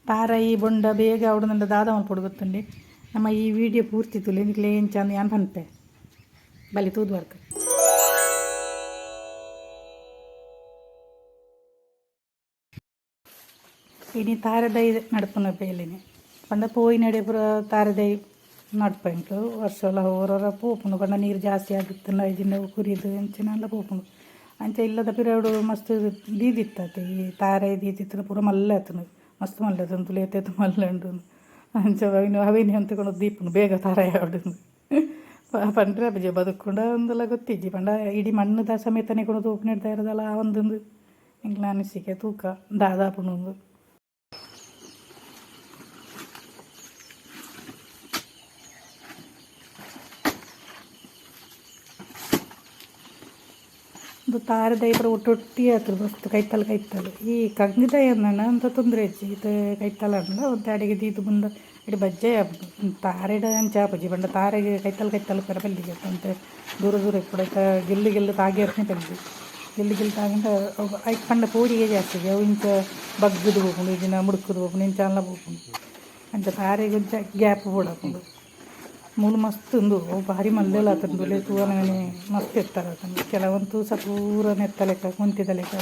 ತಾರಾಯಿ ಬೊಂಡ ಬೇಗ ಅವಡಂದ ದಾದ ಮಲ್ಪೊಡು ಗೊತ್ತುಂಡಿ ನಮ್ಮ ಈ ವಿಡಿಯೋ ಪೂರ್ತಿ ತುಲಿ ನಿಕ್ಲೆ ಏನು ಚಂದ ಯಾನ್ ಪನ್ಪೆ ಬಲಿ ತೂದು ವರ್ಕ್ ಇನಿ ತಾರದೈ ನಡ್ಪುನ ಬೇಲಿನಿ ಪಂಡ ಪೋಯಿ ನಡೆ ಪುರ ತಾರದೈ ನಡ್ಪಂಟು ವರ್ಷಲ ಹೊರ ಪೋಪುಂಡು ಪಂಡ ನೀರು ಜಾಸ್ತಿ ಆಗಿತ್ತು ಐದಿನ ಕುರಿದು ಅಂಚಿನೆಲ್ಲ ಪೋಪುಂಡು ಅಂಚ ಇಲ್ಲದ ಪಿರಡು ಮಸ್ತ್ ದೀದಿತ್ತತೆ ಈ ತಾರೆ ದೀದಿತ್ತು ಪೂರ ಮಲ್ಲ ಆತನು ಮಸ್ತ್ ಮಲ್ಲ ಆತನು ತುಳಿ ಎತ್ತೈತೆ ಮಲ್ಲ ಉಂಡು ಅಂಚ ಅವೇನು ಅಂತ್ಕೊಂಡು ದೀಪನು ಬೇಗ ತಾರ ಆವಡು ಪಂಡ್ರೆ ಅಬ್ಬಜಿ ಬದುಕೊಂಡ ಒಂದೆಲ್ಲ ಗೊತ್ತಿಜ್ಜಿ ಪಂಡ ಇಡೀ ಮಣ್ಣದ ಸಮೇತನೇ ಕೂಡ ತೂಕು ನೀಡ್ತಾ ಇರೋದಲ್ಲ ಆ ಒಂದೊಂದು ಎಂಗ್ಲ ಅನಿಸಿಕೆ ತೂಕ ದಾದಾಪುಣೊಂದು ಇದು ತಾರದೈ ಪೂರ ಒಟ್ಟೊಟ್ಟಿ ಆತರು ಮಸ್ತ್ ಕೈತಲು ಈ ಕಂಗದೈ ಅಂದಣ್ಣ ಅಂತ ತೊಂದರೆ ಇಜ್ಜಿ ಇದು ಕೈತಲ ಅಂಡ ಒಂದು ಅಡಿಗೆ ದೀದು ಮುಂದೆ ಇಡೀ ಬಜ್ಜೆ ಆಪುಂಡು ತಾರೆಡ ಅಂಚ ಆಪುಜಿ ಬಂಡ ತಾರೆಗೆ ಕೈತಲು ಪರ ಪಲ್ಲಿಗೆ ಅಂತ ದೂರ ಕೂಡ ಗೆಲ್ಲು ತಾಗೇರ್ನೇ ಪಲ್ಲಿ ಗೆಲ್ಲು ತಾಗಿಂದ ಐಕ್ ಪಂಡ ಪೋಡಿಗೆ ಜಾಸ್ತಿ ಅವು ಇಂಚ ಬಗ್ಗದು ಹೋಗ್ಕೊಂಡು ಇದನ್ನ ಮುಡುಕದು ಹೋಗ್ಕೊಂಡು ಇಂಚ ಎಲ್ಲ ಹೋಗ್ಕೊಂಡು ಅಂಚ ತಾರೆಗೆ ಒಂಚ ಗ್ಯಾಪ್ ಬೋಡಾಕೊಂಡು ಮೂಲು ಮಸ್ತ್ ಉಂದು ಅವು ಭಾರಿ ಮಲ್ಲೆಲ್ಲ ಆತಂದು ತೂವನೇ ಮಸ್ತ್ ಇರ್ತಾರೆ ಆತಂದು ಕೆಲವಂತೂ ಸಪೂರ ನೆತ್ತಲೆಕ್ಕ ಕುಂತಿದ ಲೆಕ್ಕ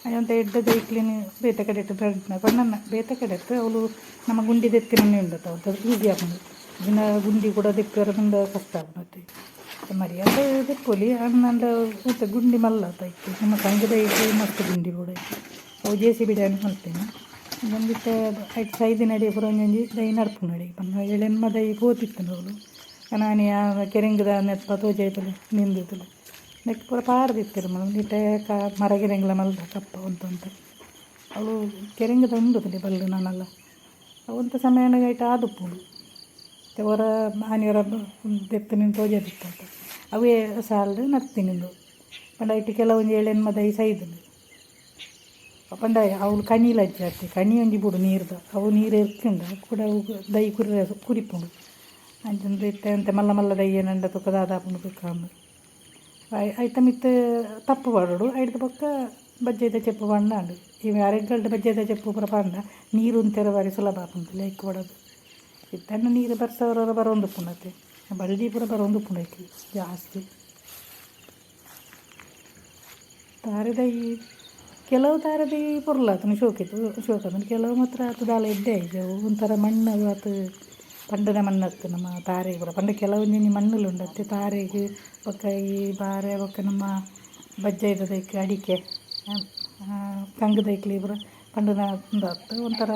ಅದಂತ ಎಡ್ಡದ ಇಕ್ಲಿನ ಬೇತೆ ಕಡೆ ಇಟ್ಟು ಬಣ್ಣ ಬೇತೆ ಕಡೆ ಇತ್ತು ಅವಳು ನಮ್ಮ ಗುಂಡಿ ದೆತ್ತಿನೇ ಉಂಡತ್ತ ಅದು ಈಸಿ ಆಪುಂಡು ದಿನ ಗುಂಡಿ ಕೂಡ ದೆಕ್ಕರ ಮುಂದೆ ಕಷ್ಟ ಆಪುನತ್ತೆ ಮರಿ ಅಂತ ದೆಕ್ಕೋಲಿ ಅಣ್ಣಂದ ಊಟ ಗುಂಡಿ ಮಲ್ಲತ್ತ ಇತ್ತು ನಮ್ಮ ಸಂಘದ ಇಟ್ಟು ಮಸ್ತ್ ಗುಂಡಿ ಕೂಡ ಇತ್ತು ಅವು JCB ಡ್ಯಾನ್ಸ್ ಮಲ್ತೇನೆ ಬಂದಿಟ್ಟು ಐದು ಸೈದು ನಡಿ ಪುರ ಒಂಜಿ ದೈ ನಡ್ಪು ನಡಿ ಪಂಡ ಎಳೆನ್ಮ ದೈ ಪೋತಿತ್ತು ಅವಳು ನಾನು ಕೆರೆಂಗದ ನೆತ್ತ ತೋಜಾಯ್ತಲೆ ನಿಂದಿತ್ತಲೆ ನೆಕ್ ಪೂರ ಪಾರದಿತ್ತಿರು ಒಂದಿಟ್ಟೆ ಮರಗಿರೆಂಗ್ಲ ಮಲ್ದ ಕಪ್ಪ ಅಂತ ಅವಳು ಕೆರೆಂಗದ ಉಂಡುತ್ತಲೆ ಬಲ್ಲು ನಾನಲ್ಲ ಅವಂತ ಸಮಯನಾಗೈಟ ಆದುಪ್ಪುಡು ಹೊರ ಆನೆಯವರ ದೆತ್ತು ನಿಂತು ತೋಜದಿತ್ತ ಅವೇ ಸಾಲದು ನಡ್ತಿನಿಂದು ಪಂಡ ಇಟ್ಟು ಕೆಲವೊಂದು ಎಳೆನ್ಮ ದೈ ಸೈದು ಪಂಡ ಅವಳು ಕಣಿಲ ಜಾಸ್ತಿ ಕಣಿ ಒಂಜಿ ಬಿಡು ನೀರ್ದ ಅವು ನೀರು ಎರ್ಕೊಂಡ ಕೂಡ ಅವು ದೈ ಕುರಿಪುಂಡು ಅಂಚಂದು ಇತ್ತೆ ಅಂತೆ ಮಲ್ಲ ದೈ ಏನಂಡ ತುಕ್ಕ ದಾದಾಪುಂಡು ತುಕ್ಕಂದು ಆಯ್ತ ಮಿತ್ತು ತಪ್ಪು ಪಾಡೋಡು ಐದು ಪಕ್ಕ ಬಜ್ಜೆದ ಚೆಪ್ಪು ಪಂಡ ಇವು ಅರೆಗಲ್ದ ಬಜ್ಜೆದ ಚೆಪ್ಪು ಪುರ ಪಂಡ ನೀರು ಅಂತೆರ ಬಾರಿ ಸುಲಭ ಆಪುಂಡು ಲೈಕ್ ಕೊಡೋದು ಇತ್ತನ್ನು ನೀರು ಬರ್ಸವ್ರ ಬರೋಂದು ಪುಂಡತೆ ಬಳ್ಳಿ ಪುರ ಬರೋಂದು ಪುಂಡೈತಿ ಜಾಸ್ತಿ ತಾರದೈ ಕೆಲವು ತಾರದೈ ಪೊರ್ಲಾತನು ಶೋಕದನು ಕೆಲವು ಮಾತ್ರ ಆತು ದಾಲ ಎಡ್ಡೆ ಆಯ್ತವು ಒಂಥರ ಮಣ್ಣು ಆತು ಪಂಡದ ಮಣ್ಣತ್ತು ನಮ್ಮ ತಾರೆಗೆ ಪುರ ಪಂಡ ಕೆಲವೊಂದು ಮಣ್ಣಲ್ಲಿ ಉಂಡತ್ತೆ ತಾರೆಗೆ ಬೊಕ್ಕ ಈ ಬಾರೆ ಬೊಕ್ಕ ನಮ್ಮ ಬಜ್ಜೆ ಇದ್ದದಕ್ಕೆ ಅಡಿಕೆ ಕಂಗದೈಕ್ಲಿ ಪುರ ಪಂಡನ ಉಂಡತ್ತು ಒಂಥರ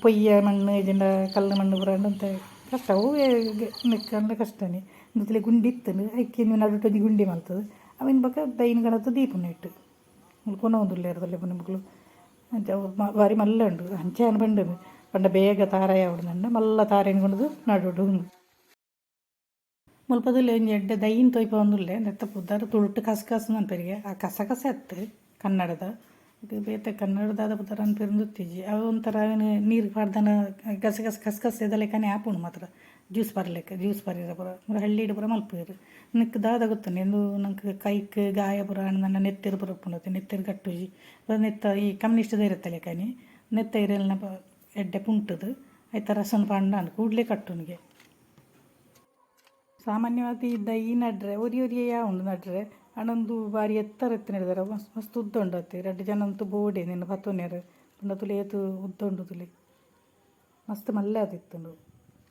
ಪೊಯ್ಯ ಮಣ್ಣು ಇದನ್ನ ಕಲ್ಲು ಮಣ್ಣು ಪುರ ಅಂತ ಕಷ್ಟ ಹೂವೇ ನೆಕ್ಕಂದ್ರೆ ಕಷ್ಟನೇ ಇಂದಲೇ ಗುಂಡಿ ಇತ್ತನು ಅಕ್ಕಿ ನೀವು ನಡುಟೊಂದು ಗುಂಡಿ ಮಾಡ್ತದೆ ಅವಿನ ಬೊಕ್ಕ ದೈನ ಗಣತ್ತು ದೀಪನ ಇಟ್ಟು ಪುನಃ ಒಂದುಲ್ಲ ಇರೋದಲ್ಲ ಪುನಃ ಮಕ್ಕಳು ಅಂಚ ಬಾರಿ ಮಲ್ಲ ಉಂಡು ಅಂಚೆ ಅನ್ನ ಬಂಡನು ಪಂಡ ಬೇಗ ತಾರಾಯ ಅವಡು ಮಲ್ಲ ತಾರೆನ ಕೊಂಡದು ನಡುಡು ಉಂಡು ಮುಲ್ಪದಲ್ಲಿ ಒಂಜಿ ಎಡ್ಡೆ ದೈನ್ ತೊಯ್ಪ ಒಂದುಲ್ಲೆ ನೆತ್ತ ಪುದ್ದಾರ ತುಳುಟ್ಟು ಕಸಕಸ ಅನ್ಪೆರಿಗೆ ಆ ಕಸ ಎತ್ತು ಕನ್ನಡದ ಇದು ಬೇತೆ ಕನ್ನಡದಾದ ಪುದ್ದಾರ ಅನ್ಪೆರಿಂದುತ್ತೀಜಿ ಅವು ಒಂಥರ ನೀರು ಪಾಡ್ದನ ಕಸಕಸ ಎದಲೆಕ್ಕನೆ ಆಪುಂಡು ಮಾತ್ರ ಜ್ಯೂಸ್ ಬರಿರ ಪುರ ಹಳ್ಳಿಡು ಪುರ ಮಲ್ಪುವೆರು ನಿಕ್ ದಾದ ಗೊತ್ತುಂಡು ಎಂದು ನಂಗೆ ಕೈಕ್ ಗಾಯ ಪುರ ನನ್ನ ನೆತ್ತೆರು ಪುರ ಉಪ್ಪುಂಡತ್ತೆ ನೆತ್ತೆರು ಕಟ್ಟುಜಿ ನೆತ್ತ ಈ ಕಮ್ಯುನಿಸ್ಟ್ ಇರುತ್ತಲೆ ಕಾನಿ ನೆತ್ತ ಇರೆಲ್ನ ಎಡ್ಡೆ ಪುಂಟದು ಆಯ್ತ ರಸನ ಪಾಂಡ ಕೂಡಲೇ ಕಟ್ಟುನಿಗೆ ಸಾಮಾನ್ಯವಾಗಿ ದೈ ನಡ್ರೆ ಒರಿಯೇ ಉಂಡು ನಡ್ರೆ ಅಣ್ಣೊಂದು ಬಾರಿ ಎತ್ತರ ನಡೆದಾರೆ ಮಸ್ತ್ ಉದ್ದ ಉಂಡತ್ತೆ 2 ಜನ ಅಂತೂ ಬೋಡೆ ನಿನ್ನ ಪತ್ತೋನ್ಯರು ಪುಂಡ ತುಲಿ ಏತು ಉದ್ದ ಉಂಡು ತುಲಿ ಮಸ್ತ್ ಮಲ್ಲೆ ಆದಿತ್ತುಂಡು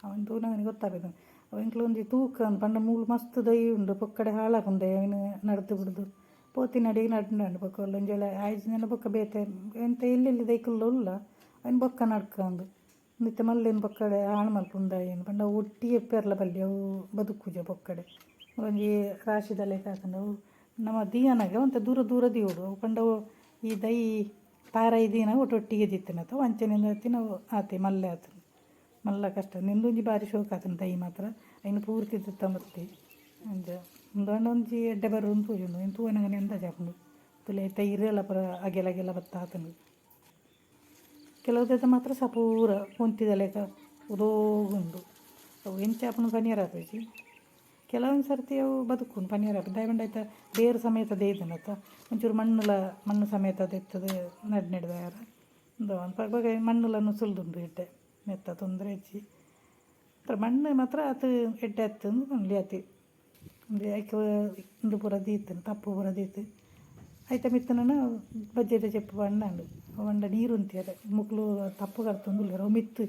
ಅವನು ತೂನ ನನಗೆ ಗೊತ್ತಾಗದು ಅವಂಕ್ಲು ಒಂದು ತೂಕ ಪಂಡ ಮೂಲು ಮಸ್ತ್ ದೈ ಉಂಡು ಪೊಕ್ಕಡೆ ಹಾಳಾಕುಂಡೆ ಅವನು ನಡ್ದು ಬಿಡ್ದು ಪೋತಿ ನಡಿಗೆ ನಡ್ಡು ಬೊಕ್ಕ ಒಂಜೊಲ 5 ಜನ ಬೊಕ್ಕ ಬೇತೆ ಎಂತ ಎಲ್ಲೆಲ್ಲಿ ದೈಕಲ್ಲ ಉಲ್ಲ ಅವನು ಬೊಕ್ಕ ನಡ್ಕಂದು ನಿತ್ಯ ಮಲ್ಲೇನು ಬೊಕ್ಕಡೆ ಹಾಳು ಮಲ್ಪುಂಡ ಏನು ಪಂಡ ಒಟ್ಟಿಗೆ ಪೆರ್ಲ ಬಲ್ಲಿ ಅವು ಬದುಕುಜ ಬೊಕ್ಕಡೆ ಒಂಜಿ ರಾಶಿದಲ್ಲೇ ಕಾಕಂಡು ಅವು ನಮ್ಮ ದೀಯನಾಗ ಒಂತ ದೂರ ದೀವಡು ಅವು ಪಂಡ ಈ ದೈ ತಾರಾಯಿ ದೀನ ಒಟ್ಟೊಟ್ಟಿಗೆ ದಿತ್ತಿನತ್ತ ವಂಚನೆಯಿಂದ ನಾವು ಆತೆ ಮಲ್ಲೆ ಆತ ಮಲ್ಲ ಕಷ್ಟ ನಿಂದೊಂಜಿ ಬಾರಿ ಶೋಕ ಆತನ ದೈ ಮಾತ್ರ ಐನು ಪೂರ್ತಿ ತಂಬತ್ತಿ ಅಂಜ ಒಂದೊಂಜಿ ಎಡ್ಡೆ ಬರೋ ಒಂದು ಪೂಜುಂಡು ಇನ್ನು ತೂವನಗನೆ ಎಂದ ಜಾಪುಂಡು ತುಲೆ ತೈರೆಲ್ಲ ಪುರ ಅಗೆಲ ಬತ್ತ ಆತನು ಕೆಲವುದೆತ ಮಾತ್ರ ಸಪೂರ ಕುಂತಿದ ಲೆಕ್ಕ ಉದೋಗುಂಡು ಅವು ಎಂಚಾಪನು ಪನಿಯರ್ ಹಾಕಿ ಕೆಲವೊಂದು ಸರ್ತಿ ಅವು ಬದುಕೊಂಡು ಪನಿಯರ್ ಹಾಕಿ ದಯವಂಡ ಆಯ್ತಾ ಬೇರು ಸಮೇತ ದೇದನತ್ತ ಒಂಚೂರು ಮಣ್ಣು ಸಮೇತ ದೆತ್ತದು ನಡ್ನೆಡ್ದಾರ ಒಂದು ಬಗ್ಗೆ ಮಣ್ಣುಲನ್ನು ಸುಲ್ದುಂಡು ಇಟ್ಟೆ ಮೆತ್ತ ತೊಂದರೆ ಹೆಚ್ಚಿ ಮಾತ್ರ ಮಣ್ಣು ಮಾತ್ರ ಅದು ಎಡ್ಡೆ ಹತ್ತು ಒಂದ್ಲಿ ಆತಿ ಒಂದು ಐಕೆ ಇಂದು ಪೂರ ದೀತು ತಪ್ಪು ಪೂರ ದೀತು ಐತೆ ಮಿತ್ತನ ಬಜ್ಜೆದ ಚೆಪ್ಪು ಬಣ್ಣಂಡು ಬಂಡ ನೀರು ಉಂತಿಯದ ಮುಕ್ಳು ತಪ್ಪು ಕರ್ತೊಂದುಲ್ಲೆರ ಮಿತ್ತು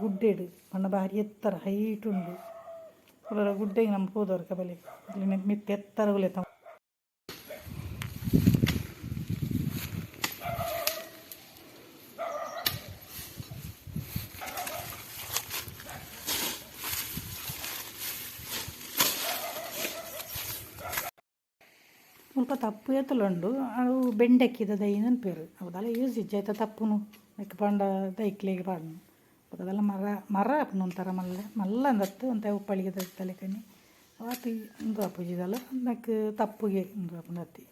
ಗುಡ್ಡೆಡು ಬಣ್ಣ ಭಾರಿ ಎತ್ತರ ಹೈಟ್ ಉಂಡು ಅವರ ಗುಡ್ಡೆಗೆ ನಮ್ಮ ಹೋದವ್ರ ಬಲೆ ಮಿತ್ತು ಎತ್ತರ ಉಲೆ ಸ್ವಲ್ಪ ತಪ್ಪು ಎತ್ತಲುಂಡು ಅವು ಬೆಂಡೆಕ್ಕಿದ ದೈ ನೆನಪೇರು ಅವದೆಲ್ಲ ಯೂಸ್ ಇಜ್ಜಾಯ್ತ ತಪ್ಪುನು ಅದಕ್ಕೆ ಪಂಡ ದೈಕ್ಲಿಗೆ ಪಾಡ್ನು ಅದೆಲ್ಲ ಮರ ಆಪುನು ಒಂಥರ ಮಲ್ಲ ಅಂದತ್ತು ಒಂಥ ಉಪ್ಪಳಿಗೆ ತಲೆ ಕಣ್ಣಿ ಅವತ್ತು ಒಂದು ಅಪ್ಪುಜಿದಲ್ಲ ಅದಕ್ಕೆ ತಪ್ಪುಗೆ ಒಂದು ಅಪ್ಪನತ್ತಿ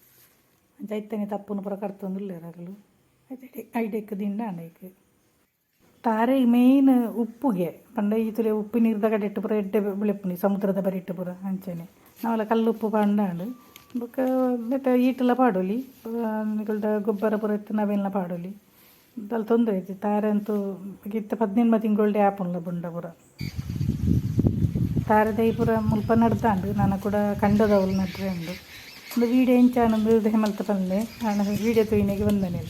ಜೈತನೆ ತಪ್ಪುನು ಪೂರ ಕರ್ತೊಂದಿಲ್ಲ ರಗಲು ಆಯ್ತು ಐಡೆಕ್ ದಿಂಡ ಅಂಡೈಕ್ ತಾರೆ ಮೇಯ್ನ್ ಉಪ್ಪುಗೆ ಪಂಡ ಈತುಲೆ ಉಪ್ಪು ನೀರ್ದಾಗ ಇಟ್ಟು ಪೂರ ಎಡ್ಡೆ ಬೆಳೆಪುನಿ ಸಮುದ್ರದ ಬರಿ ಇಟ್ಟು ಪೂರ ಅಂಚನೆ ನಾವೆಲ್ಲ ಕಲ್ಲು ಉಪ್ಪು ಪಂಡಾಂಡು ಬೊಕ್ಕ ಮತ್ತೆ ಈಟೆಲ್ಲ ಪಾಡೋಲಿ ನಿಗಳ್ದ ಗೊಬ್ಬರ ಪೂರ ಇತ್ತು ನಾವೆಲ್ಲ ಪಾಡೋಲಿ ಅಲ್ಲಿ ತೊಂದರೆ ಐತಿ ತಾರೆ ಅಂತೂ ಇತ್ತು 18 ತಿಂಗಳೇ ಆಪುನ್ಲ ಬುಂಡ ಪೂರ ತಾರೆ ದೈ ಪೂರ ಮುಲ್ಪ ನಡ್ದಾಂಡು ನಾನು ಕೂಡ ಕಂಡದವಳು ನಡ್ರೆ ಉಂಡು ಒಂದು ವೀಡಿಯೋ ಎಂಚಾನೊಂದು ದೇಹಮಲ್ತ ಬಂದೆ ನಾನು ವೀಡಿಯೋ ತೊಯ್ನೆಗೆ ಬಂದನೆ